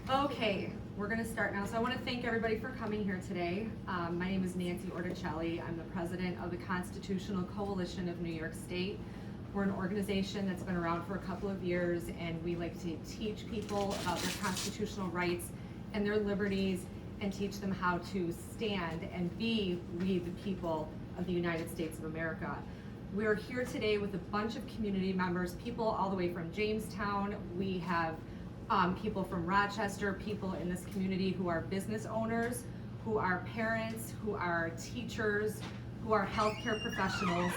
Okay, we're going to start now. So I want to thank everybody for coming here today. My name is Nancy Orticelli. I'm the president of the Constitutional Coalition of New York State. We're an organization that's been around for a couple of years, and we like to teach people about their constitutional rights and their liberties and teach them how to stand and be we the people of the United States of America. We're here today with a bunch of community members, people all the way from Jamestown. We have people from Rochester, people in this community who are business owners, who are parents, who are teachers, who are healthcare professionals,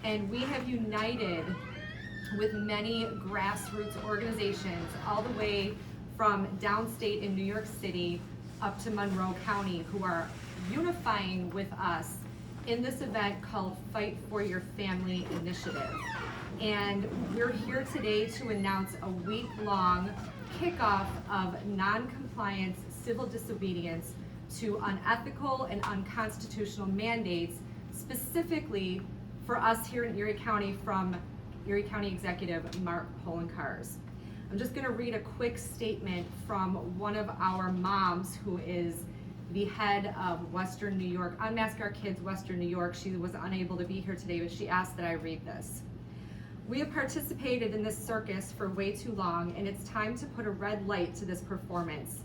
and we have united with many grassroots organizations all the way from downstate in New York City up to Monroe County, who are unifying with us in this event called Fight for Your Family Initiative. And we're here today to announce a week-long kickoff of non-compliance civil disobedience to unethical and unconstitutional mandates, specifically for us here in Erie County from Erie County Executive Mark Poloncarz. I'm just going to read a quick statement from one of our moms who is the head of Western New York, Unmask Our Kids Western New York. She was unable to be here today, but she asked that I read this. We have participated in this circus for way too long, and it's time to put a red light to this performance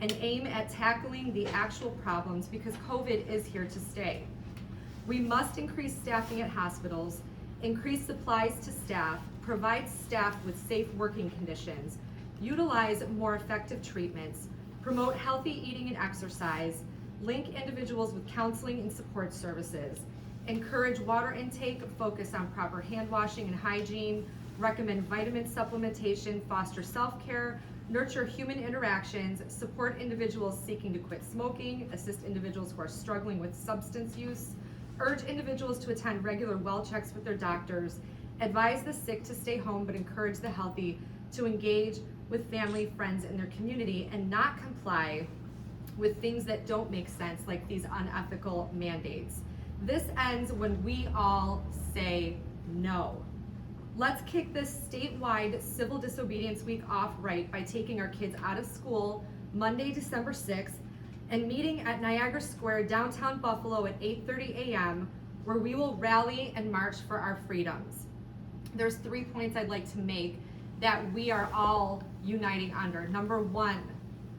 and aim at tackling the actual problems, because COVID is here to stay. We must increase staffing at hospitals, increase supplies to staff, provide staff with safe working conditions, utilize more effective treatments, promote healthy eating and exercise, link individuals with counseling and support services, encourage water intake, focus on proper hand washing and hygiene, recommend vitamin supplementation, foster self-care, nurture human interactions, support individuals seeking to quit smoking, assist individuals who are struggling with substance use, urge individuals to attend regular well checks with their doctors, advise the sick to stay home but encourage the healthy to engage with family, friends, and their community, and not comply with things that don't make sense, like these unethical mandates. This ends when we all say no. Let's kick this statewide civil disobedience week off right by taking our kids out of school Monday, December 6th, and meeting at Niagara Square, downtown Buffalo at 8:30 a.m., where we will rally and march for our freedoms. There's 3 points I'd like to make that we are all uniting under. Number one,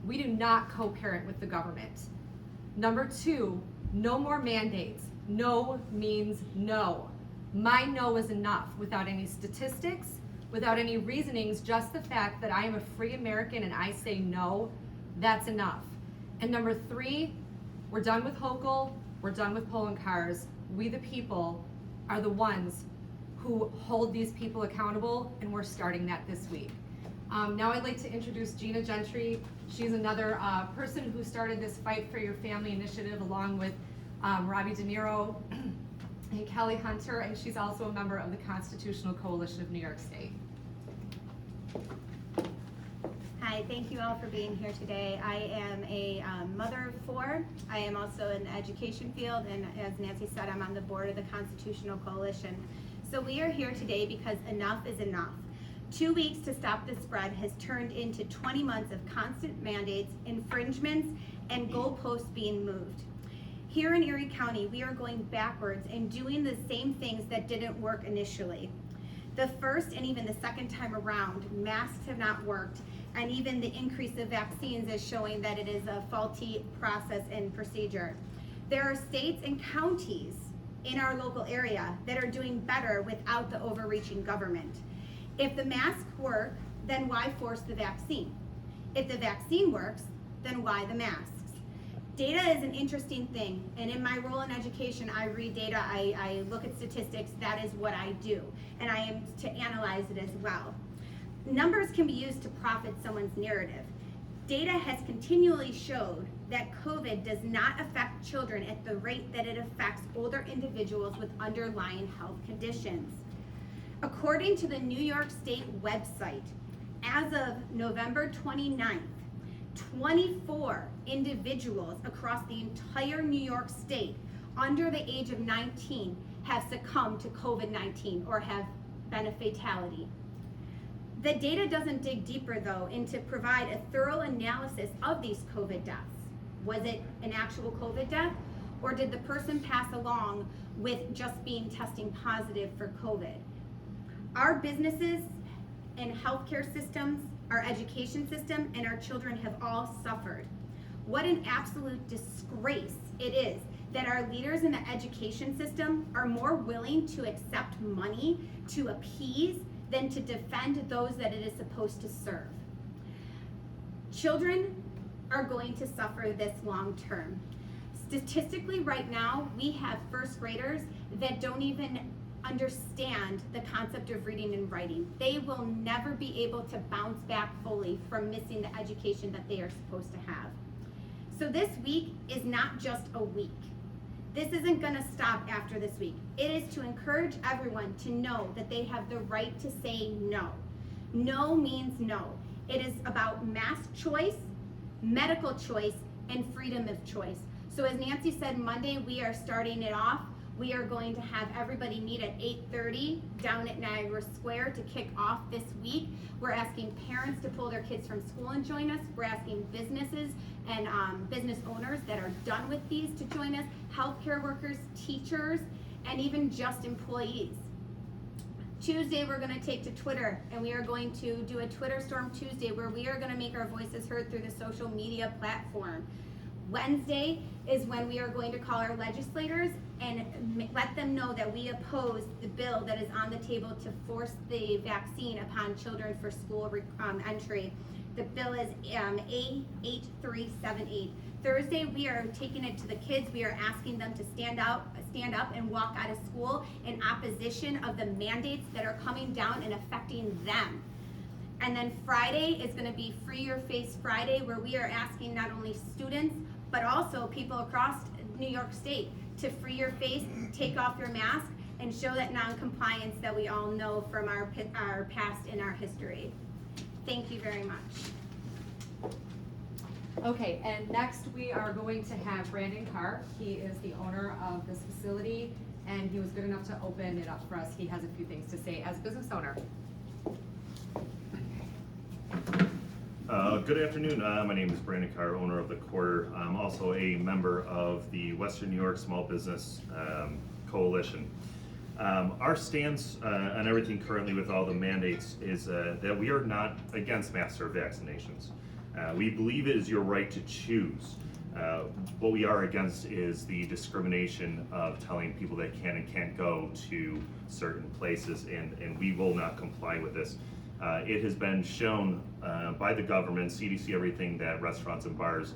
we do not co-parent with the government. Number two, no more mandates. No means no. My no is enough, without any statistics, without any reasonings, just the fact that I am a free American and I say no, that's enough. And number three, we're done with Hochul, we're done with Poloncarz. We the people are the ones who hold these people accountable, and we're starting that this week. Now I'd like to introduce Gina Gentry. She's another person who started this Fight for Your Family initiative along with Robbie De Niro and Kelly Hunter, and she's also a member of the Constitutional Coalition of New York State. Hi, thank you all for being here today. I am a mother of four. I am also in the education field, and as Nancy said, I'm on the board of the Constitutional Coalition. So we are here today because enough is enough. 2 weeks to stop the spread has turned into 20 months of constant mandates, infringements, and goalposts being moved. Here in Erie County, we are going backwards and doing the same things that didn't work initially. The first and even the second time around, masks have not worked, and even the increase of vaccines is showing that it is a faulty process and procedure. There are states and counties in our local area that are doing better without the overreaching government. If the masks work, then why force the vaccine? If the vaccine works, then why the masks? Data is an interesting thing, and in my role in education, I read data, I look at statistics, that is what I do, and I am to analyze it as well. Numbers can be used to profit someone's narrative. Data has continually showed that COVID does not affect children at the rate that it affects older individuals with underlying health conditions. According to the New York State website, as of November 29th, 24 individuals across the entire New York State under the age of 19 have succumbed to COVID-19 or have been a fatality. The data doesn't dig deeper though into provide a thorough analysis of these COVID deaths. Was it an actual COVID death, or did the person pass along with just being testing positive for COVID? Our businesses and healthcare systems, our education system, and our children have all suffered. What an absolute disgrace it is that our leaders in the education system are more willing to accept money to appease than to defend those that it is supposed to serve. Children are going to suffer this long term. Statistically, right now, we have first graders that don't even understand the concept of reading and writing. They will never be able to bounce back fully from missing the education that they are supposed to have. So this week is not just a week. This isn't going to stop after this week. It is to encourage everyone to know that they have the right to say no. No means no. It is about mask choice, medical choice, and freedom of choice. So as Nancy said, Monday we are starting it off. We are going to have everybody meet at 8:30 down at Niagara Square to kick off this week. We're asking parents to pull their kids from school and join us. We're asking businesses and business owners that are done with these to join us, healthcare workers, teachers, and even just employees. Tuesday, we're going to take to Twitter, and we are going to do a Twitter Storm Tuesday where we are going to make our voices heard through the social media platform. Wednesday is when we are going to call our legislators and let them know that we oppose the bill that is on the table to force the vaccine upon children for school entry. The bill is A8378. Thursday, we are taking it to the kids. We are asking them to stand up and walk out of school in opposition of the mandates that are coming down and affecting them. And then Friday is going to be Free Your Face Friday, where we are asking not only students, but also people across New York State to free your face, take off your mask, and show that non-compliance that we all know from our past and our history. Thank you very much. Okay, and next we are going to have Brandon Carr. He is the owner of this facility, and he was good enough to open it up for us. He has a few things to say as a business owner. Good afternoon. My name is Brandon Carr, owner of The Quarter. I'm also a member of the Western New York Small Business Coalition. Our stance on everything currently with all the mandates is that we are not against mass or vaccinations. We believe it is your right to choose. What we are against is the discrimination of telling people they can and can't go to certain places, and we will not comply with this. It has been shown by the government, CDC, everything, that restaurants and bars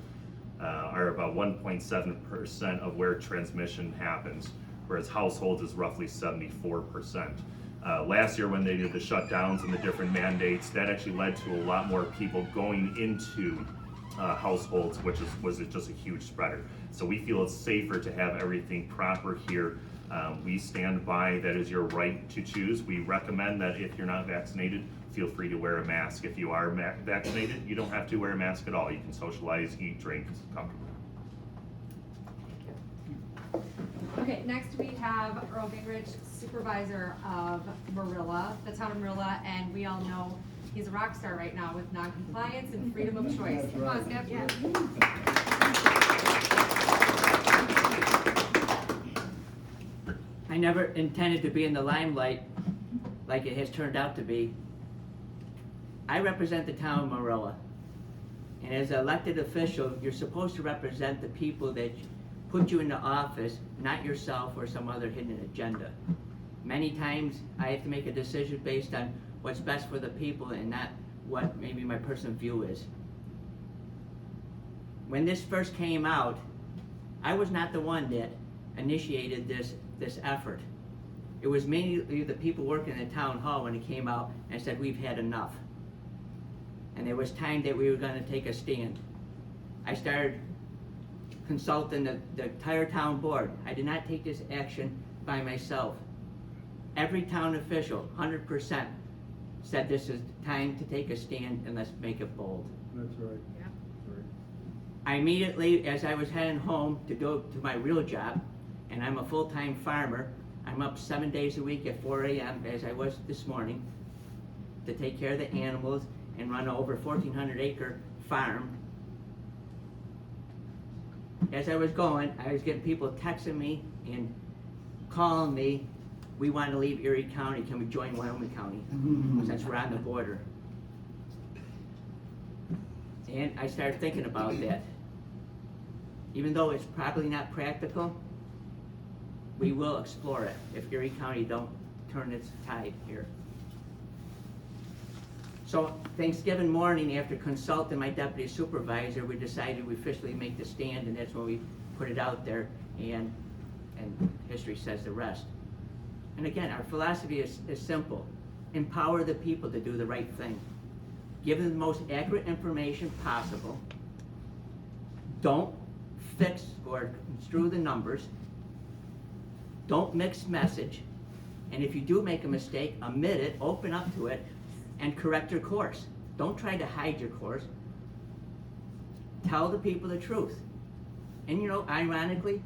are about 1.7% of where transmission happens, whereas households is roughly 74%. Last year when they did the shutdowns and the different mandates, that actually led to a lot more people going into households, which was just a huge spreader. So we feel it's safer to have everything proper here. We stand by that is your right to choose. We recommend that if you're not vaccinated, feel free to wear a mask. If you are vaccinated, you don't have to wear a mask at all. You can socialize, eat, drink comfortably. Okay, next we have Earl Gingrich, supervisor of Marilla, the town of Marilla, and we all know he's a rock star right now with non-compliance and freedom of choice. Come on, Skip. Yeah. I never intended to be in the limelight like it has turned out to be. I represent the town of Marilla, and as an elected official, you're supposed to represent the people that put you into office, not yourself or some other hidden agenda. Many times I have to make a decision based on what's best for the people and not what maybe my personal view is. When this first came out, I was not the one that initiated this effort. It was mainly the people working in the town hall when it came out and said, we've had enough. And there was time that we were going to take a stand. I started consulting the entire town board. I did not take this action by myself. Every town official, 100%, said this is time to take a stand and let's make it bold. That's right. Yeah. That's right. I immediately, as I was heading home to go to my real job, and I'm a full-time farmer, I'm up 7 days a week at 4 a.m. as I was this morning, to take care of the animals and run over 1,400 acre farm. As I was going, I was getting people texting me and calling me, we want to leave Erie County, can we join Wyoming County? Since we're on the border. And I started thinking about that. Even though it's probably not practical, we will explore it if Erie County don't turn its tide here. So Thanksgiving morning, after consulting my deputy supervisor, we decided we officially make the stand, and that's when we put it out there, and history says the rest. And again, our philosophy is simple. Empower the people to do the right thing. Give them the most accurate information possible. Don't fix or construe the numbers. Don't mix message. And if you do make a mistake, admit it, open up to it, and correct your course. Don't try to hide your course. Tell the people the truth. And you know, ironically,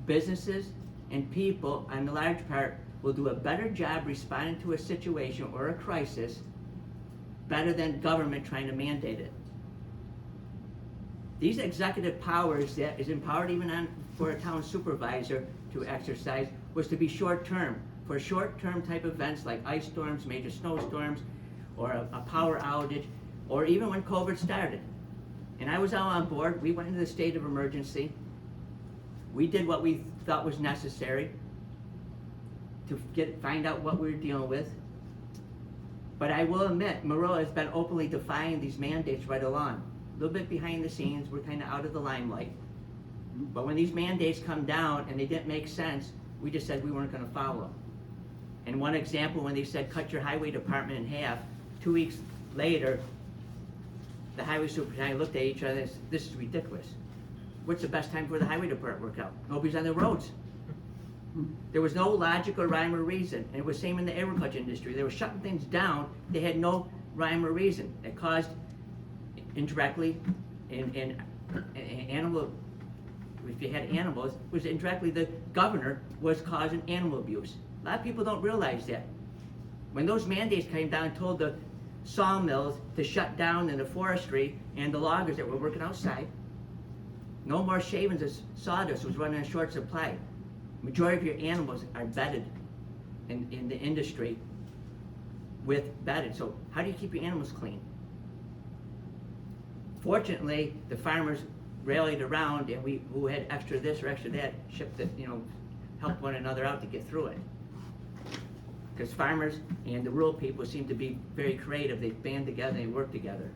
businesses and people, on the large part, will do a better job responding to a situation or a crisis better than government trying to mandate it. These executive powers that is empowered even for a town supervisor to exercise was to be short-term, for short-term type events like ice storms, major snowstorms, or a power outage, or even when COVID started. And I was all on board. We went into the state of emergency. We did what we thought was necessary to find out what we were dealing with. But I will admit, Moreau has been openly defying these mandates right along. A little bit behind the scenes, we're kind of out of the limelight. But when these mandates come down and they didn't make sense, we just said we weren't going to follow them. And one example, when they said cut your highway department in half, 2 weeks later, the highway superintendent looked at each other and said, this is ridiculous. What's the best time for the highway department to work out? Nobody's on the roads. There was no logic or rhyme or reason. And it was the same in the agriculture industry. They were shutting things down. They had no rhyme or reason. It caused indirectly in animal, if you had animals, was indirectly the governor was causing animal abuse. A lot of people don't realize that. When those mandates came down and told the sawmills to shut down and the forestry and the loggers that were working outside, no more shavings of sawdust was running in short supply. Majority of your animals are bedded in the industry with bedded. So how do you keep your animals clean? Fortunately, the farmers rallied around, and we who had extra this or extra that shipped it, helped one another out to get through it. Because farmers and the rural people seem to be very creative. They band together and they work together.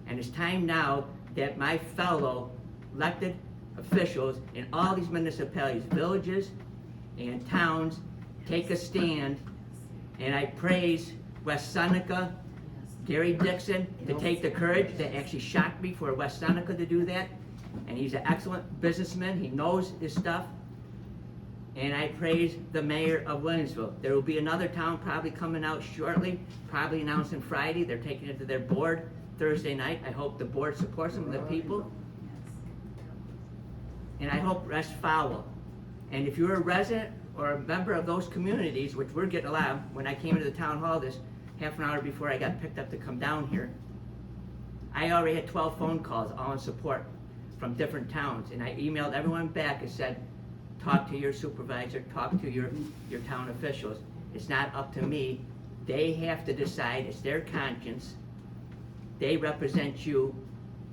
And it's time now that my fellow elected officials in all these municipalities, villages and towns, take a stand. And I praise West Seneca, Gary Dixon, to take the courage that actually shocked me for West Seneca to do that. And he's an excellent businessman. He knows his stuff. And I praise the mayor of Williamsville. There will be another town probably coming out shortly, probably announcing Friday. They're taking it to their board Thursday night. I hope the board supports them, the people. And I hope rest follow. And if you're a resident or a member of those communities, which we're getting a lot of, when I came into the town hall this half an hour before I got picked up to come down here, I already had 12 phone calls all in support from different towns. And I emailed everyone back and said, talk to your supervisor, talk to your town officials. It's not up to me. They have to decide. It's their conscience. They represent you.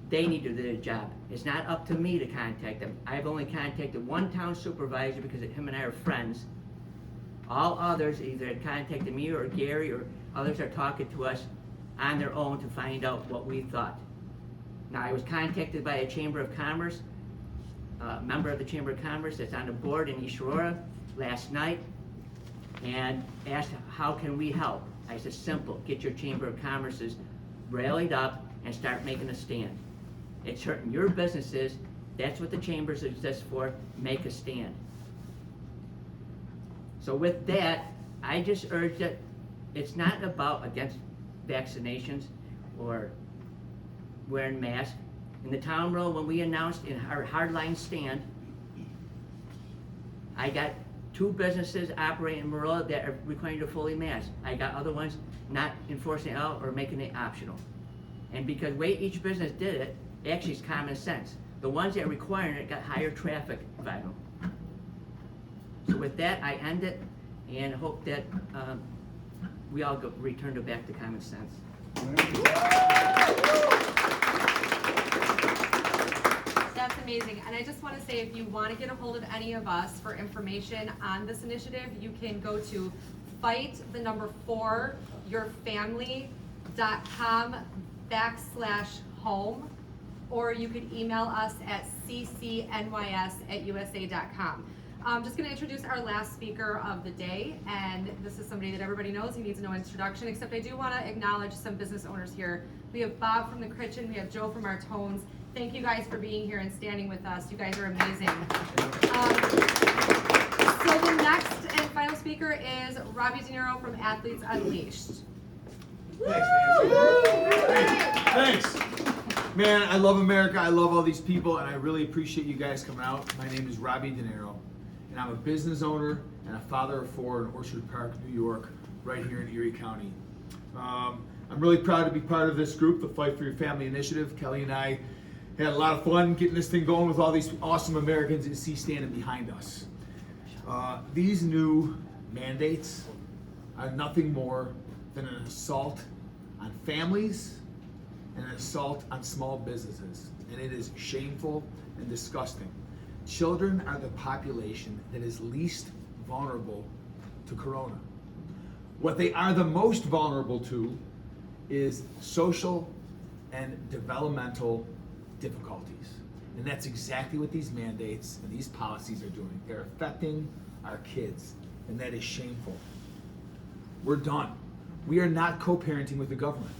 They need to do their job. It's not up to me to contact them. I've only contacted one town supervisor because him and I are friends. All others either had contacted me or Gary, or others are talking to us on their own to find out what we thought. Now, I was contacted by a Chamber of Commerce, a member of the Chamber of Commerce that's on the board in East Aurora last night, and asked how can we help. I said, simple, get your Chamber of Commerce's rallied up and start making a stand. It's hurting your businesses. That's what the chambers exist for. Make a stand. So with that, I just urge that it's not about against vaccinations or wearing masks. In the town row, when we announced in our hardline stand, I got 2 businesses operating in Marola that are requiring to fully mask. I got other ones not enforcing it out or making it optional. And because the way each business did it, actually it's common sense. The ones that required it got higher traffic volume. So with that, I end it and hope that we all return back to common sense. That's amazing. And I just want to say, if you want to get a hold of any of us for information on this initiative, you can go to fight4yourfamily.com/home, or you could email us at ccnys@usa.com. I'm just going to introduce our last speaker of the day, and this is somebody that everybody knows. He needs no introduction, except I do want to acknowledge some business owners here. We have Bob from the Kitchen, we have Joe from our Tones. Thank you guys for being here and standing with us. You guys are amazing. So the next and final speaker is Robbie De Niro from Athletes Unleashed. Thanks, Nancy. Thanks. Man, I love America. I love all these people, and I really appreciate you guys coming out. My name is Robbie De Niro, and I'm a business owner and a father of 4 in Orchard Park, New York, right here in Erie County. I'm really proud to be part of this group, the Fight for Your Family Initiative. Kelly and I had a lot of fun getting this thing going with all these awesome Americans you see standing behind us. These new mandates are nothing more than an assault on families and an assault on small businesses, and it is shameful and disgusting. Children are the population that is least vulnerable to corona. What they are the most vulnerable to is social and developmental difficulties. And that's exactly what these mandates and these policies are doing. They're affecting our kids, and that is shameful. We're done. We are not co-parenting with the government.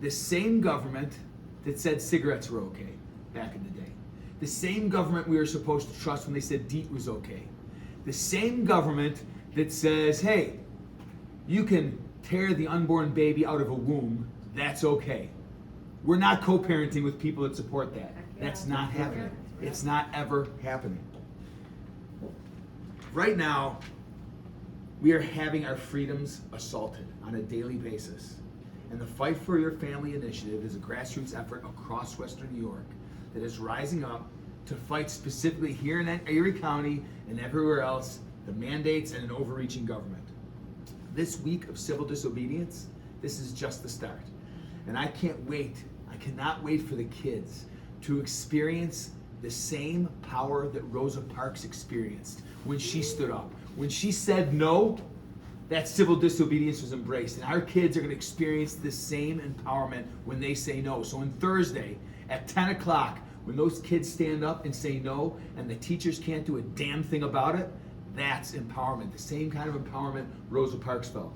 The same government that said cigarettes were okay back in the day. The same government we were supposed to trust when they said DEET was okay. The same government that says, hey, you can tear the unborn baby out of a womb, that's okay. We're not co-parenting with people that support that. That's not happening. It's not ever happening. Right now, we are having our freedoms assaulted on a daily basis. And the Fight for Your Family Initiative is a grassroots effort across Western New York that is rising up to fight specifically here in Erie County and everywhere else the mandates and an overreaching government. This week of civil disobedience, this is just the start. And I cannot wait for the kids to experience the same power that Rosa Parks experienced when she stood up. When she said no, that civil disobedience was embraced. And our kids are going to experience the same empowerment when they say no. So on Thursday at 10 o'clock, when those kids stand up and say no, and the teachers can't do a damn thing about it, that's empowerment. The same kind of empowerment Rosa Parks felt.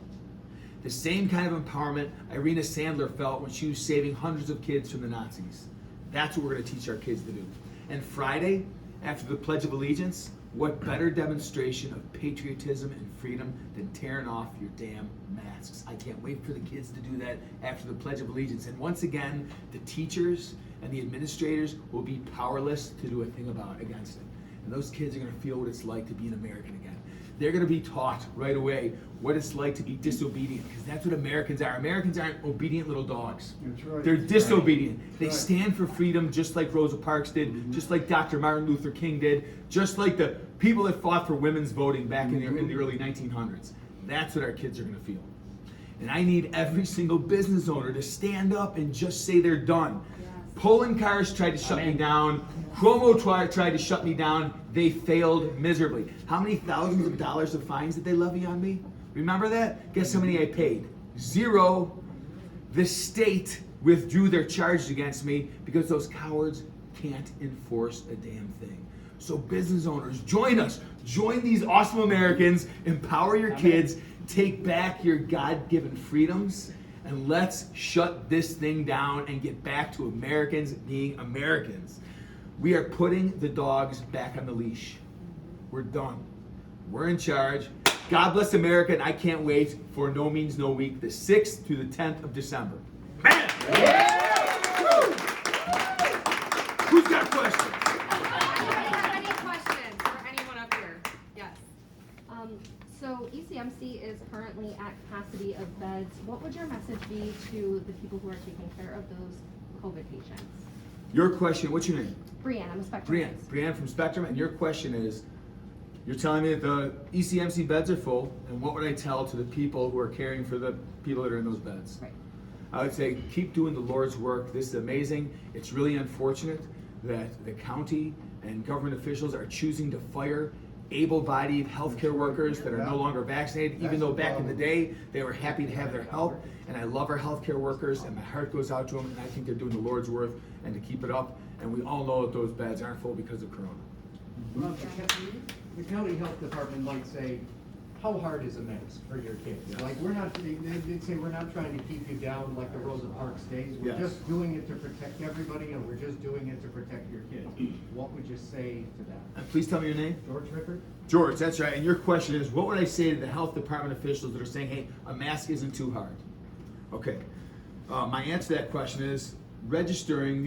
The same kind of empowerment Irina Sandler felt when she was saving hundreds of kids from the Nazis. That's what we're going to teach our kids to do. And Friday, after the Pledge of Allegiance, what better demonstration of patriotism and freedom than tearing off your damn masks? I can't wait for the kids to do that after the Pledge of Allegiance. And once again, the teachers and the administrators will be powerless to do a thing against it. And those kids are going to feel what it's like to be an American again. They're going to be taught right away what it's like to be disobedient, because that's what Americans are. Americans aren't obedient little dogs. That's right. They're disobedient. Right. They stand for freedom just like Rosa Parks did, just like Dr. Martin Luther King did, just like the people that fought for women's voting back in the early 1900s. That's what our kids are going to feel. And I need every single business owner to stand up and just say they're done. Polling cars tried to shut me down. Cuomo tried to shut me down. They failed miserably. How many thousands of dollars of fines did they levy on me? Remember that? Guess how many I paid? 0. The state withdrew their charges against me because those cowards can't enforce a damn thing. So business owners, join us. Join these awesome Americans. Empower your kids. Take back your God-given freedoms. And let's shut this thing down and get back to Americans being Americans. We are putting the dogs back on the leash. We're done. We're in charge. God bless America, and I can't wait for No Means No Week, the 6th through the 10th of December. Man! Who's got questions? Anybody have any questions for anyone up here? Yes. So ECI ECMC is currently at capacity of beds. What would your message be to the people who are taking care of those COVID patients? Your question, what's your name? Brianne, I'm a Spectrum Brianne. nurse. Brianne from Spectrum, and your question is, you're telling me that the ECMC beds are full, and what would I tell to the people who are caring for the people that are in those beds? Right. I would say keep doing the Lord's work. This is amazing. It's really unfortunate that the county and government officials are choosing to fire able-bodied healthcare workers that are no longer vaccinated, even though back in the day they were happy to have their help. And I love our healthcare workers, and my heart goes out to them, and I think they're doing the Lord's work and to keep it up. And we all know that those beds aren't full because of Corona. Well, the county health department might say, how hard is a mask for your kids? Yes. Like, they'd say, we're not trying to keep you down like the Rosa Parks days. We're Yes. just doing it to protect everybody, and we're just doing it to protect your kids. What would you say to that? And please tell me your name. George Rickard? George, that's right. And your question is, what would I say to the health department officials that are saying, hey, a mask isn't too hard? Okay. My answer to that question is registering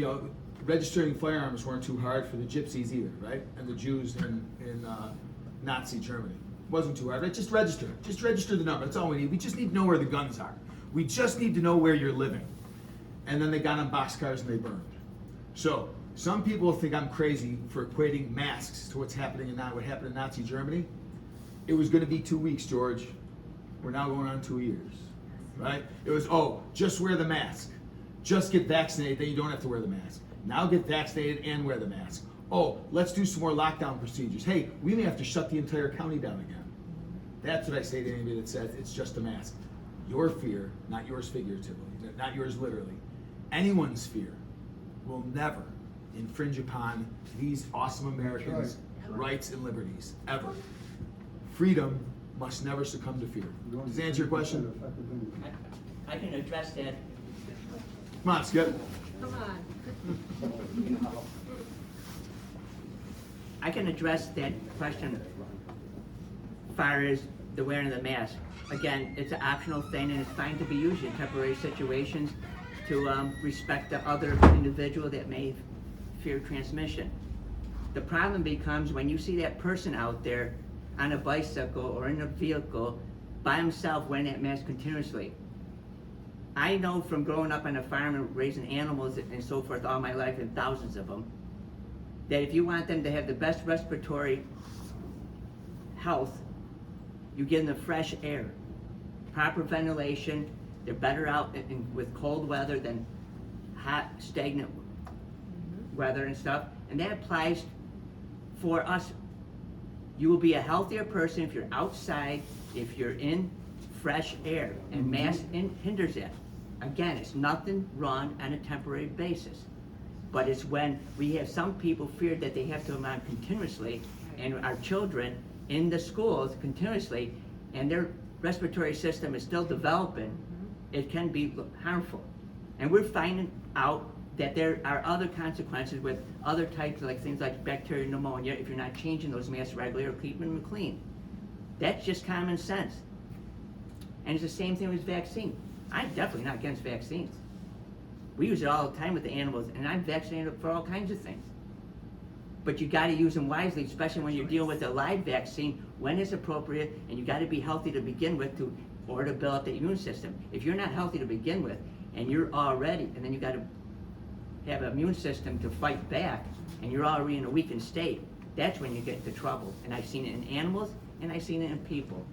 firearms weren't too hard for the gypsies either, right? And the Jews in Nazi Germany. Wasn't too hard, right? Just register. Just register the number. That's all we need. We just need to know where the guns are. We just need to know where you're living. And then they got on boxcars and they burned. So some people think I'm crazy for equating masks to what's happening in what happened in Nazi Germany. It was going to be 2 weeks, George. We're now going on 2 years, right? It was, oh, just wear the mask. Just get vaccinated, then you don't have to wear the mask. Now get vaccinated and wear the mask. Oh, let's do some more lockdown procedures. Hey, we may have to shut the entire county down again. That's what I say to anybody that says it's just a mask. Your fear, not yours figuratively, not yours literally, anyone's fear will never infringe upon these awesome Americans' rights and liberties, ever. Freedom must never succumb to fear. Does that answer your question? I can address that. Come on, Skip. Come on. I can address that question as far as the wearing of the mask. Again, it's an optional thing, and it's fine to be used in temporary situations to respect the other individual that may fear transmission. The problem becomes when you see that person out there on a bicycle or in a vehicle by himself wearing that mask continuously. I know from growing up on a farm and raising animals and so forth all my life, and thousands of them, that if you want them to have the best respiratory health, you give them the fresh air, proper ventilation. They're better out with cold weather than hot, stagnant weather and stuff. And that applies for us. You will be a healthier person if you're outside, if you're in fresh air, and mask hinders it. Again, it's nothing wrong on a temporary basis. But it's when we have some people fear that they have to come on continuously, and our children in the schools continuously, and their respiratory system is still developing, it can be harmful. And we're finding out that there are other consequences with other types, like things like bacterial pneumonia, if you're not changing those masks regularly or keeping them clean. That's just common sense. And it's the same thing with vaccine. I'm definitely not against vaccines. We use it all the time with the animals, and I'm vaccinated for all kinds of things. But you gotta use them wisely, especially when you're dealing with a live vaccine, when it's appropriate, and you gotta be healthy to begin with or to build up the immune system. If you're not healthy to begin with, and you're already, and then you gotta have an immune system to fight back, and you're already in a weakened state, that's when you get into trouble. And I've seen it in animals, and I've seen it in people.